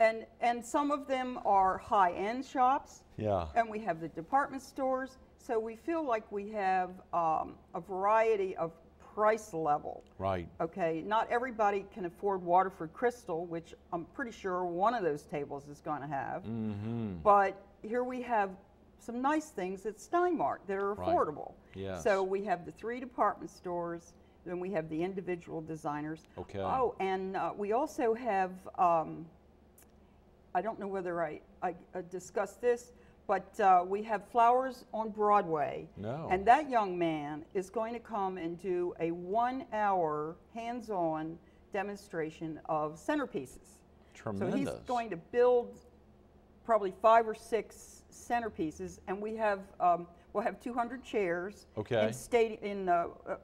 And some of them are high-end shops. Yeah. And we have the department stores. So we feel like we have a variety of price level. Right. Okay, not everybody can afford Waterford Crystal, which I'm pretty sure one of those tables is going to have. Mm-hmm. But here we have some nice things at Steinmart that are affordable. Right. Yes. So we have the 3 department stores, then we have the individual designers. Okay. Oh, and we also have, I don't know whether I discussed this, but we have Flowers on Broadway. No. And that young man is going to come and do a 1-hour hands-on demonstration of centerpieces. Tremendous. So he's going to build probably 5 or 6 centerpieces, and we have we'll have 200 chairs in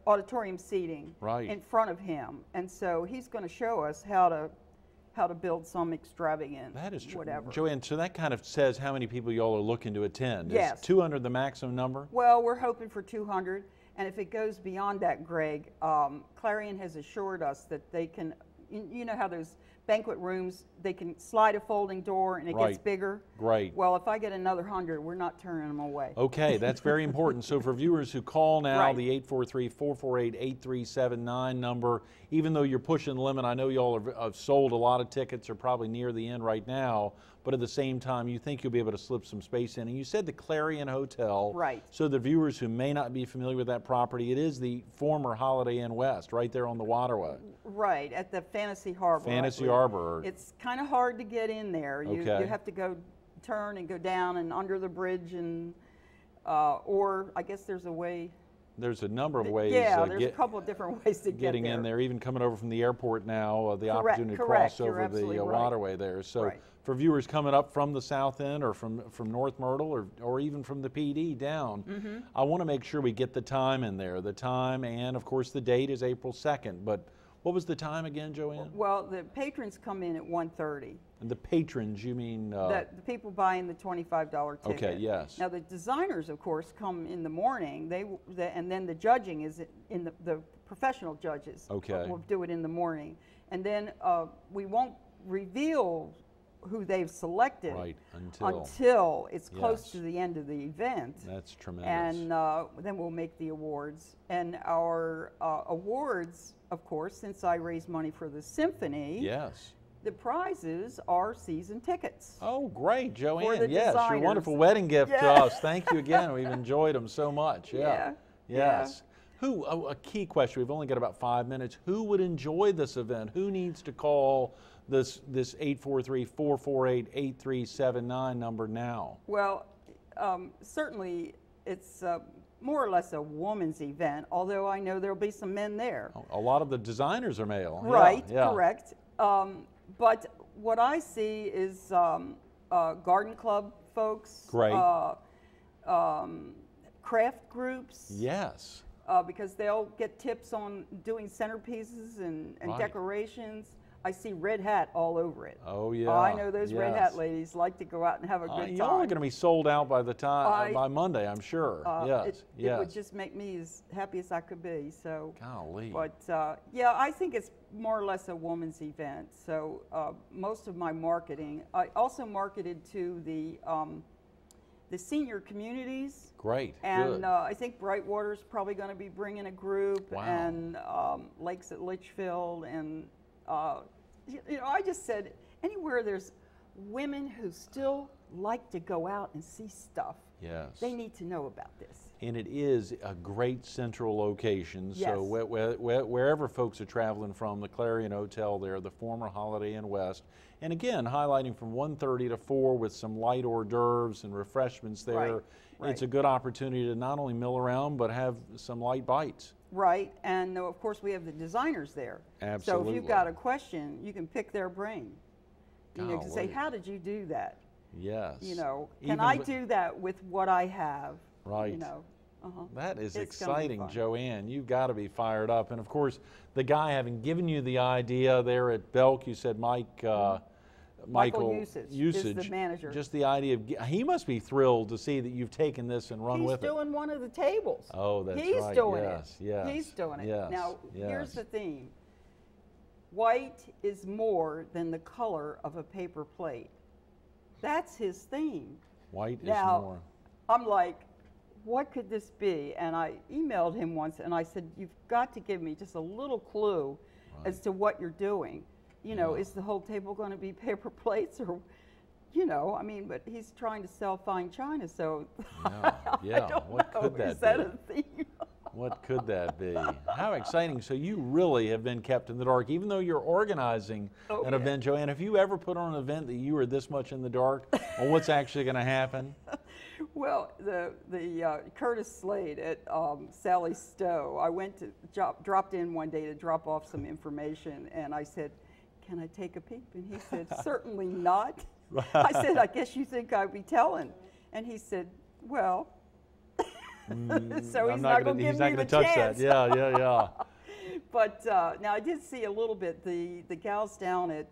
auditorium seating in front of him, and so he's going to show us how to build some extravagant whatever. Joanne, so that kind of says how many people y'all are looking to attend. Yes. Is 200 the maximum number? Well, we're hoping for 200, and if it goes beyond that, Greg, Clarion has assured us that they can, you know how those banquet rooms, they can slide a folding door and it gets bigger. Right. Well, if I get another 100, we're not turning them away. Okay, that's very important. So for viewers who call now, the 843-448-8379 number, even though you're pushing the limit, I know y'all have sold a lot of tickets, are probably near the end right now, but at the same time, you think you'll be able to slip some space in. And you said the Clarion Hotel. Right. So the viewers who may not be familiar with that property, it is the former Holiday Inn West, right there on the waterway. Right, at the Fantasy Harbor. Fantasy Harbor. It's kind of hard to get in there. You have to go turn and go down and under the bridge, and or I guess there's a way. There's a number of ways. Yeah, there's a couple of different ways to get getting in there. Even coming over from the airport now, the opportunity to cross over the waterway there. So for viewers coming up from the south end or from North Myrtle or even from the PD down, I want to make sure we get the time in there. The time, and of course the date is April 2nd. But what was the time again, Joanne? Well, the patrons come in at 1:30. And the patrons, you mean? The people buying the $25 ticket. Okay, yes. Now the designers, of course, come in the morning. And then the judging is in the professional judges. Okay. Will do it in the morning, and then we won't reveal who they've selected until it's close to the end of the event. That's tremendous. And then we'll make the awards. And our awards, of course, since I raise money for the symphony, the prizes are season tickets. Oh, great, Joanne. For the yes, designers. Your wonderful wedding gift to us. Thank you again. We've enjoyed them so much. Yes. Who, a key question, we've only got about 5 minutes. Who would enjoy this event? Who needs to call this 843-448-8379 number now? Well, certainly it's more or less a woman's event, although I know there'll be some men there. A lot of the designers are male. Right, correct. But what I see is garden club folks, craft groups. Yes. Because they'll get tips on doing centerpieces and decorations. I see red hat all over it. Oh yeah. I know those red hat ladies like to go out and have a good time. Y'all are going to be sold out by the time by Monday, I'm sure. It would just make me as happy as I could be. So. Golly. But yeah, I think it's more or less a woman's event. So most of my marketing, I also marketed to the senior communities. Great. And I think Brightwater's probably going to be bringing a group, and Lakes at Litchfield, and you know, I just said anywhere there's women who still like to go out and see stuff. Yes. They need to know about this. And it is a great central location. Yes. So wherever folks are traveling from, the Clarion Hotel there, the former Holiday Inn West. And again, highlighting from 1:30 to 4 with some light hors d'oeuvres and refreshments there. It's a good opportunity to not only mill around, but have some light bites. Right, and of course we have the designers there. Absolutely. So if you've got a question, you can pick their brain. You know, to say, how did you do that? Yes. You know, can I do that with what I have? Right. You know. That is exciting, Joanne. You've got to be fired up. And of course, the guy having given you the idea there at Belk, you said Michael Usage is the manager. Just the idea of, he must be thrilled to see that you've taken this and run with it. He's doing one of the tables. Oh, that's right. He's doing it. Yes. He's doing it. Yes. Now, here's the theme. white is more than the color of a paper plate. That's his theme. White is now, more. I'm like, what could this be? And I emailed him once and I said, you've got to give me just a little clue as to what you're doing. You know, is the whole table going to be paper plates, or, you know, I mean, but he's trying to sell fine china, so yeah. I don't What know. could that Is that be? a theme? What could that be? How exciting. So you really have been kept in the dark, even though you're organizing an event. Joanne, have you ever put on an event that you were this much in the dark on what's actually going to happen? Well, the Curtis Slade at Sally Stowe, I went to dropped in one day to drop off some information, and I said, can I take a peep? And he said, certainly not. I said, I guess you think I'd be telling. And he said, well, so he's not going to give me the chance. That. Yeah. But now I did see a little bit. The gals down at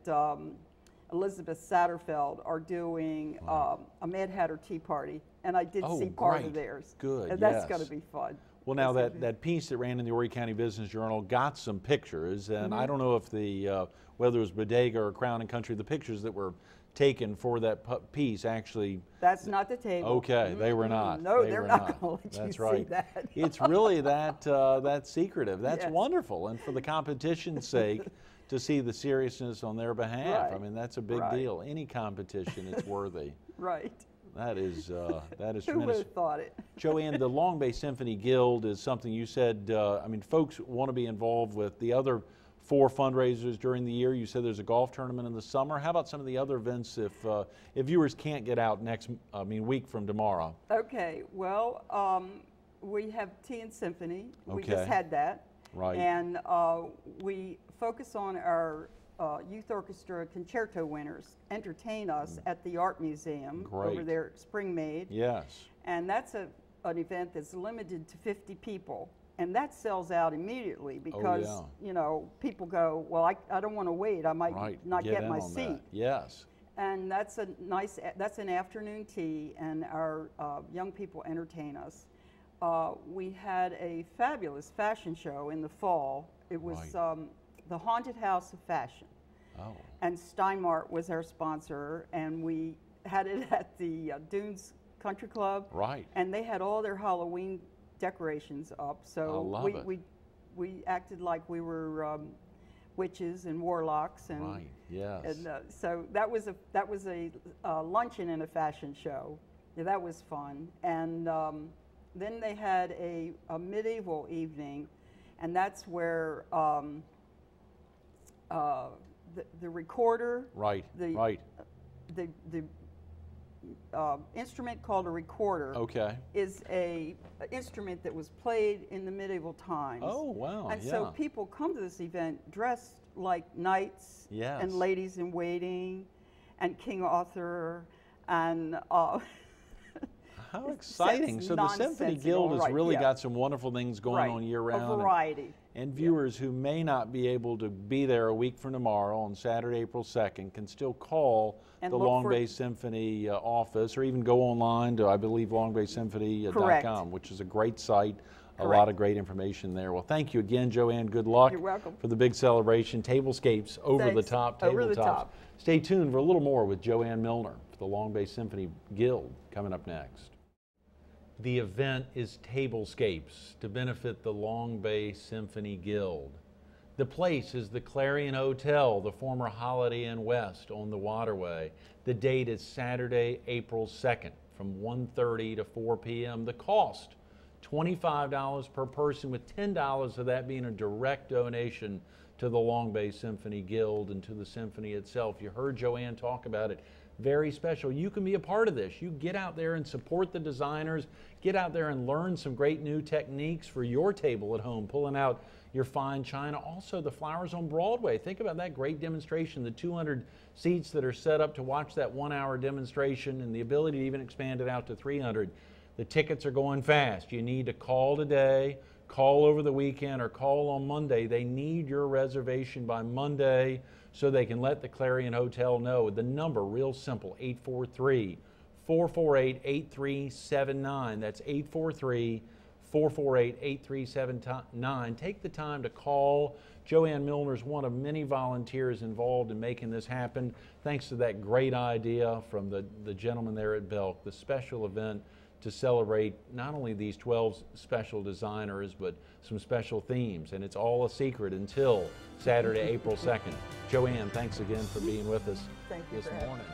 Elizabeth Satterfeld are doing a Mad Hatter Tea Party, and I did see part of theirs. Good, and that's going to be fun. Well, now that piece that ran in the Horry County Business Journal got some pictures, and I don't know if the whether it was Bodega or Crown and Country, the pictures that were taken for that piece actually. That's not the table. Okay, they were not. No, they're not going to let you see that. It's really that secretive. That's wonderful, and for the competition's sake, to see the seriousness on their behalf. I mean, that's a big deal. Any competition, it's worthy. Right. That is tremendous. Who would have thought it? Joanne, the Long Bay Symphony Guild is something you said, I mean, folks want to be involved with the other 4 fundraisers during the year. You said there's a golf tournament in the summer. How about some of the other events if viewers can't get out week from tomorrow? Okay, well, we have Tea and Symphony. We just had that. Right. And we focus on our youth orchestra concerto winners, entertain us at the Art Museum over there at Spring Maid. Yes. And that's an event that's limited to 50 people. And that sells out immediately because, you know, people go, well, I don't want to wait. I might not get my seat. That. Yes. And that's that's an afternoon tea, and our young people entertain us. We had a fabulous fashion show in the fall. It was the Haunted House of Fashion. Oh. And Steinmart was our sponsor, and we had it at the Dunes Country Club. Right. And they had all their Halloween decorations up. So we acted like we were witches and warlocks, and and so that was a luncheon and a fashion show. Yeah, that was fun. And then they had a medieval evening, and that's where the recorder, the instrument called a recorder, is a instrument that was played in the medieval times. Oh, wow. And so people come to this event dressed like knights and ladies in waiting and King Arthur and how exciting. So the Symphony Guild has really got some wonderful things going on year round. A variety. And viewers who may not be able to be there a week from tomorrow on Saturday, April 2nd, can still call the Long Bay Symphony office, or even go online to, I believe, longbaysymphony.com, which is a great site. A lot of great information there. Well, thank you again, Joanne. Good luck. You're welcome. For the big celebration. Tablescapes, over the top. Over the top. Stay tuned for a little more with Joanne Milnor for the Long Bay Symphony Guild coming up next. The event is Tablescapes to benefit the Long Bay Symphony Guild. The place is the Clarion Hotel, the former Holiday Inn West on the Waterway. The date is Saturday, April 2nd from 1:30 to 4 p.m. The cost, $25 per person, with $10 of that being a direct donation to the Long Bay Symphony Guild and to the symphony itself. You heard Joanne talk about it. Very special. You can be a part of this. You get out there and support the designers. Get out there and learn some great new techniques for your table at home, pulling out your fine china. Also, the Flowers on Broadway. Think about that great demonstration, the 200 seats that are set up to watch that 1-hour demonstration, and the ability to even expand it out to 300. The tickets are going fast. You need to call today, call over the weekend, or call on Monday. They need your reservation by Monday so they can let the Clarion Hotel know. The number, real simple, 843-448-8379. That's 843-448-8379. Take the time to call, Joanne Milnor is one of many volunteers involved in making this happen. Thanks to that great idea from the gentleman there at Belk, the special event to celebrate not only these 12 special designers, but some special themes. And it's all a secret until Saturday, April 2nd. Joanne, thanks again for being with us Thank you this morning.